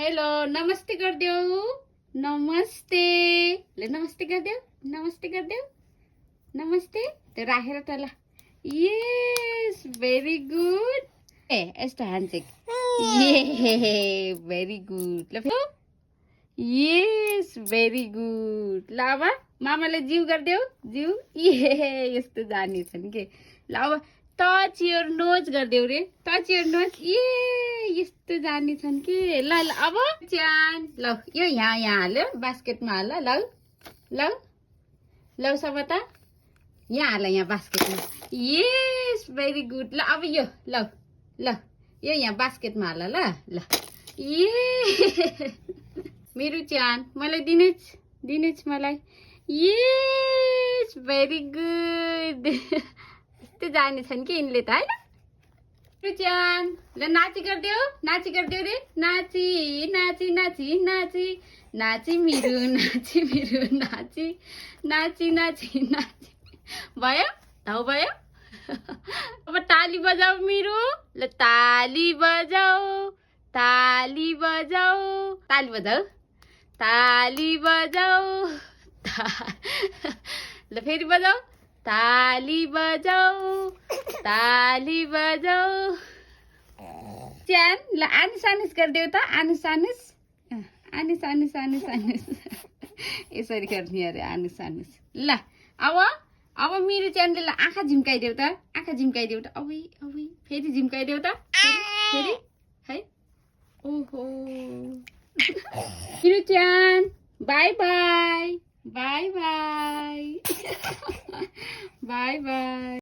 hello नमस्ते गरिदेऊ नमस्ते ले नमस्ते गरिदेऊ नमस्ते त्यो राखेर त ल यस भेरी गुड ए यस्तो ह्यान्डसेक ये भेरी गुड ल यस भेरी गुड ल अब मामाले जिउ गरिदेऊ जिउ ये यस्तो जाने छन् के ल अब टच योर नोज गरिदेऊ रे टच योर नोज ए यस्तो जाने छन् कि ल ल अब च्यान ल यो यहाँ हाल्यो बास्केटमा हाल ल ल ल सबता यहाँ हाल यहाँ बास्केटमा यस भेरी गुड ल अब यो ल ल यो यहाँ बास्केटमा हाल ल ल ए मेरो च्यान मलाई दिनुस् मलाई यस भेरी गुड यस्तो जाने छन् कि यिनले त हैन च्यान ल नाची गरिदेऊ रे नाची नाची नाची नाची नाची मेरो नाची नाची नाची नाची भयो धाउ भयो अब ताली बजाऊ मेरो ल ताली बजाऊ ताली बजाऊ ताली बजाऊ ताली बजाऊ ल फेरि बजाऊ ताली बजाऊ ताली बजाऊ च्यान ल आनिस आनिस गरिदेऊ त Anne's Anne's Anne's Anne's Anne's Anne's यसरी गर्ने अरे आनिस आनिस ल अब मेरो च्यानले ल आँखा झिम्काइदेऊ त आँखा झिम्काइदेऊ त अबै अबै फेरि झिम्काइदेऊ त फेरि है ओहो मेरो च्यान bye bye bye bye bye by